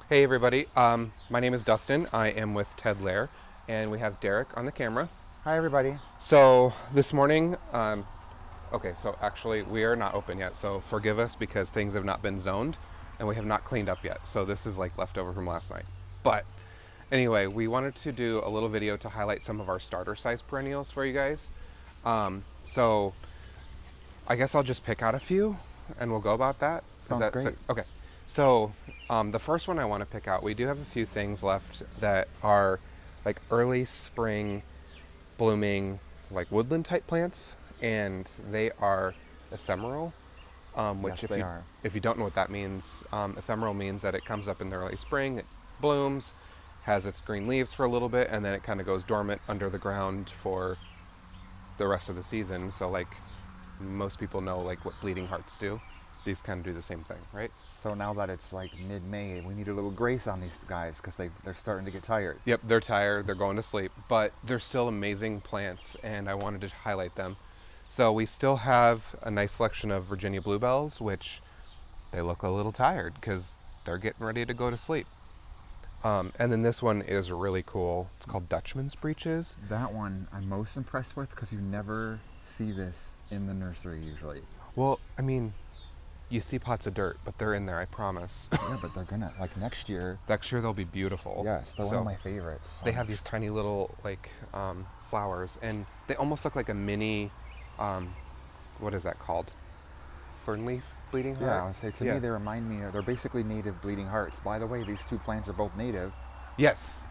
Hey everybody, my name is Dustin. I am with Ted Lare, and we have Derek on the camera. Hi, everybody. So this morning, okay, so actually we are not open yet, so forgive us because things have not been zoned, and we have not cleaned up yet. So this is like leftover from last night. But anyway, we wanted to do a little video to highlight some of our starter size perennials for you guys. So I guess I'll just pick out a few, and we'll go about that. Sounds great. Okay. So the first one I want to pick out, we do have a few things left that are like early spring blooming, like woodland type plants, and they are ephemeral. Which, Yes, they are. if you don't know what that means, ephemeral means that it comes up in the early spring, it blooms, has its green leaves for a little bit, and then it kind of goes dormant under the ground for the rest of the season. So, like most people know, like what bleeding hearts do, these kind of do the same thing, right? So now that it's like mid-May, we need a little grace on these guys because they're starting to get tired. Yep, they're tired, they're going to sleep, but they're still amazing plants, and I wanted to highlight them. So we still have a nice selection of Virginia bluebells, which they look a little tired because they're getting ready to go to sleep. And then this one is really cool. It's called Dutchman's Breeches. That one I'm most impressed with because you never see this in the nursery usually. Well, I mean, you see pots of dirt, but they're in there, I promise. Yeah, but they're gonna, like next year. Next year they'll be beautiful. Yes, they're one So of my favorites. they have these tiny little like flowers, and they almost look like a mini, what is that called? Fern leaf bleeding heart? Yeah, I would say to me they remind me, they're basically native bleeding hearts. By the way, these two plants are both native. Yes,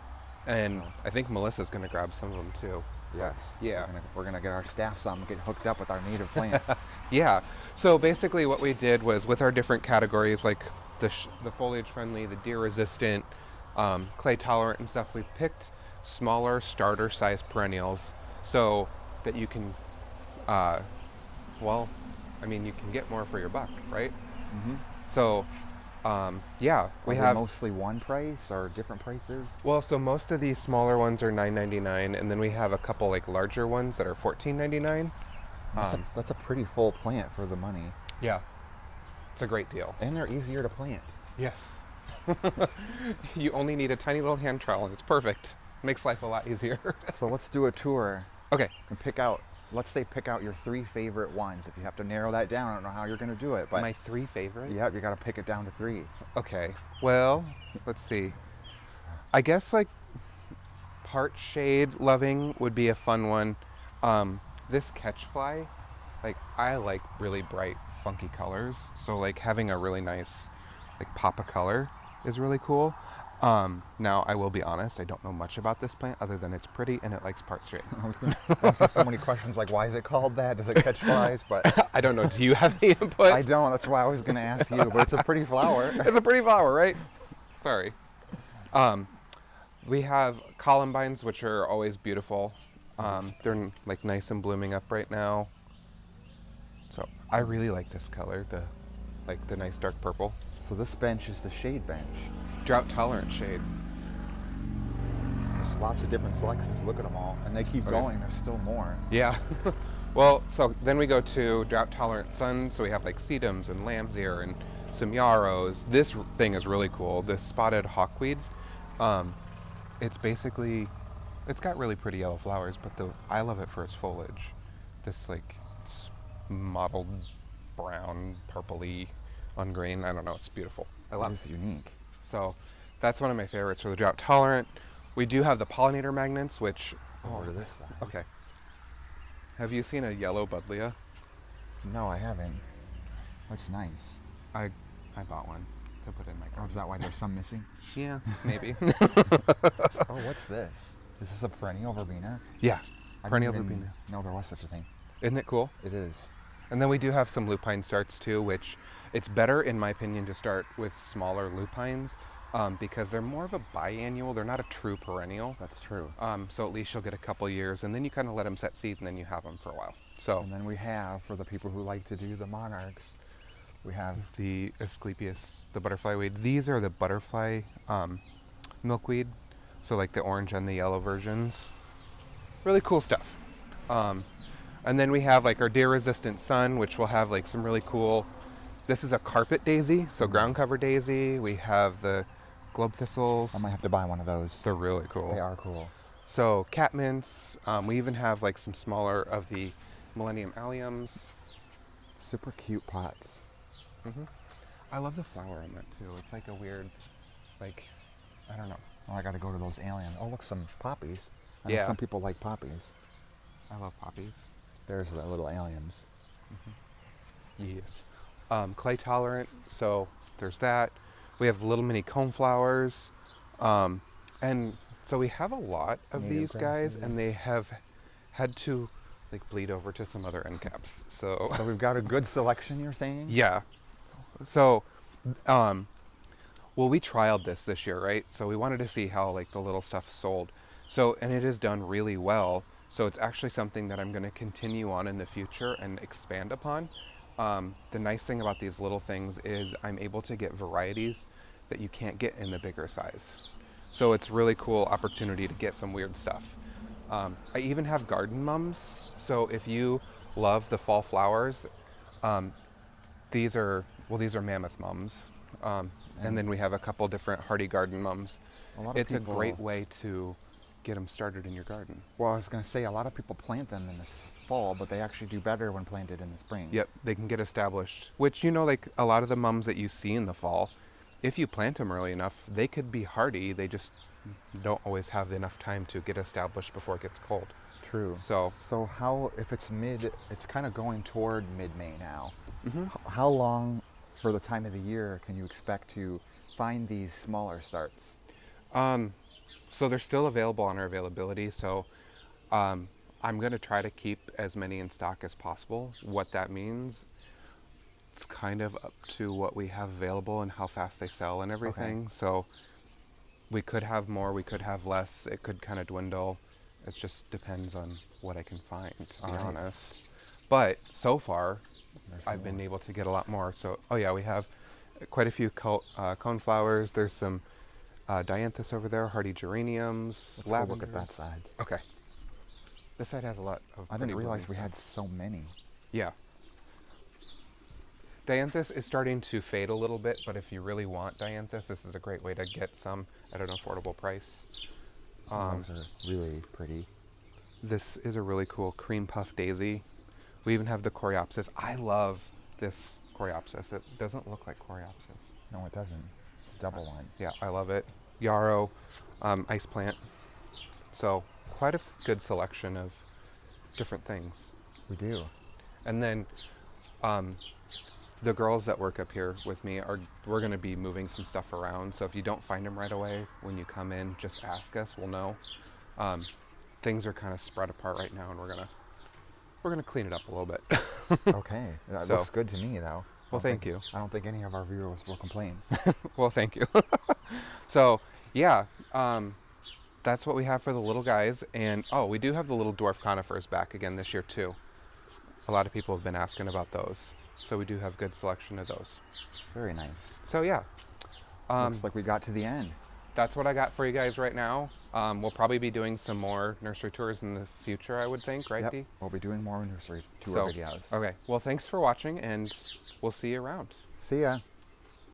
and So- I think Melissa's gonna grab some of them too. Yes. Yeah. We're gonna get our staff some, get hooked up with our native plants. Yeah. So basically, what we did was with our different categories, like the foliage friendly, the deer resistant, clay tolerant, and stuff, we picked smaller starter size perennials so that you can, well, I mean, you can get more for your buck, right? Mm-hmm. So, yeah, we Are they have mostly one price or different prices? Well, so most of these smaller ones are $9.99, and then we have a couple like larger ones that are $14.99. That's a pretty full plant for the money. Yeah, it's a great deal. And they're easier to plant. Yes. You only need a tiny little hand trowel, and it's perfect. Makes life a lot easier. So let's do a tour Okay. and pick out your 3 favorite ones. If you have to narrow that down, I don't know how you're going to do it, but My 3 favorite? yeah, you got to pick it down to 3. Okay. Well, let's see. I guess like part shade loving would be a fun one. This catchfly, like I like really bright, funky colors. So like having a really nice like pop of color is really cool. Now I will be honest, I don't know much about this plant other than it's pretty and it likes part shade. I was going to ask you so many questions like, why is it called that? Does it catch flies? But I don't know. Do you have any input? I don't. That's why I was going to ask you, but it's a pretty flower. It's a pretty flower, right? Sorry. We have columbines, which are always beautiful. They're like nice and blooming up right now. So I really like this color, the nice dark purple. So this bench is the shade bench. Drought tolerant shade. There's lots of different selections. Look at them all. And they keep going. There's still more. Yeah. Well, so then we go to drought tolerant sun. So we have like sedums and lamb's ear and some yarrows. This thing is really cool. This spotted hawkweed. It's basically, it's got really pretty yellow flowers, but I love it for its foliage. This like mottled brown, purpley, on green. I don't know. It's beautiful. I love It's it. unique. So that's one of my favorites for the drought tolerant. We do have the pollinator magnets, which Over to this side. okay. Have you seen a yellow buddleia? No, I haven't. That's nice. I bought one to put in my Oh, garden. is that why there's some missing? Yeah, maybe. Oh, what's this? Is this a perennial verbena? Yeah, I perennial didn't even verbena. know there was such a thing. Isn't it cool? It is. And then we do have some lupine starts too, which it's better in my opinion to start with smaller lupines because they're more of a biannual. They're not a true perennial. That's true. So at least you'll get a couple years, and then you kind of let them set seed, and then you have them for a while. So And then we have, for the people who like to do the monarchs, we have the Asclepias, the butterfly weed. These are the butterfly milkweed. So like the orange and the yellow versions. Really cool stuff. And then we have like our deer resistant sun, which will have like some really cool, this is a carpet daisy, so ground cover daisy. We have the globe thistles. I might have to buy one of those. They're really cool. They are cool. So catmints. We even have like some smaller of the Millennium alliums. Super cute pots. I love the flower on that too. It's like a weird, like, I don't know. Oh, I got to go to those alien. Oh, look, some poppies. I know Yeah. some people like poppies. I love poppies. There's the little aliens. Yes. Clay tolerant, so there's that. We have little mini cone flowers. And so we have a lot of Native these guys, grasses. and they have had to like bleed over to some other end caps. So, So we've got a good selection, you're saying? yeah. So, well, we trialed this year, right? So we wanted to see how like the little stuff sold. So, and it has done really well. So it's actually something that I'm going to continue on in the future and expand upon. The nice thing about these little things is I'm able to get varieties that you can't get in the bigger size. So it's really cool opportunity to get some weird stuff. I even have garden mums. So if you love the fall flowers, these are mammoth mums. And then we have a couple different hardy garden mums. It's a great way to get them started in your garden. Well, I was going to say, a lot of people plant them in this fall, but they actually do better when planted in the spring. Yep, they can get established. Which, you know, like a lot of the mums that you see in the fall, if you plant them early enough, they could be hardy. They just don't always have enough time to get established before it gets cold. True. So how, if it's it's kind of going toward mid-May now. How long for the time of the year can you expect to find these smaller starts? So they're still available on our availability. So I'm going to try to keep as many in stock as possible. What that means, it's kind of up to what we have available and how fast they sell and everything. Okay. So we could have more, we could have less. It could kind of dwindle. It just depends on what I can find, to be honest. But so far, I've been able to get a lot more. So, oh yeah, we have quite a few cone flowers. There's some dianthus over there, hardy geraniums. Let's go look at that side. Okay. This side has a lot of. I didn't realize we stuff. had so many. Yeah. Dianthus is starting to fade a little bit, but if you really want dianthus, this is a great way to get some at an affordable price. Those are really pretty. This is a really cool cream puff daisy. We even have the coreopsis. I love this coreopsis. It doesn't look like coreopsis. No, it doesn't. It's a double one. Yeah, I love it. Yarrow, ice plant. So quite a good selection of different things. We do. And then the girls that work up here with me we're going to be moving some stuff around. So if you don't find them right away when you come in, just ask us. We'll know. Things are kind of spread apart right now, and we're gonna clean it up a little bit. Okay, that looks good to me, though. Well, thank you. I don't think any of our viewers will complain. Well, thank you. So yeah, that's what we have for the little guys. And oh, we do have the little dwarf conifers back again this year too. A lot of people have been asking about those, so we do have good selection of those. Very nice. So yeah, Looks like we got to the end. that's what I got for you guys right now. We'll probably be doing some more nursery tours in the future, I would think, right, Yep. Dee? We'll be doing more nursery tour videos. Okay, well, thanks for watching, and we'll see you around. See ya.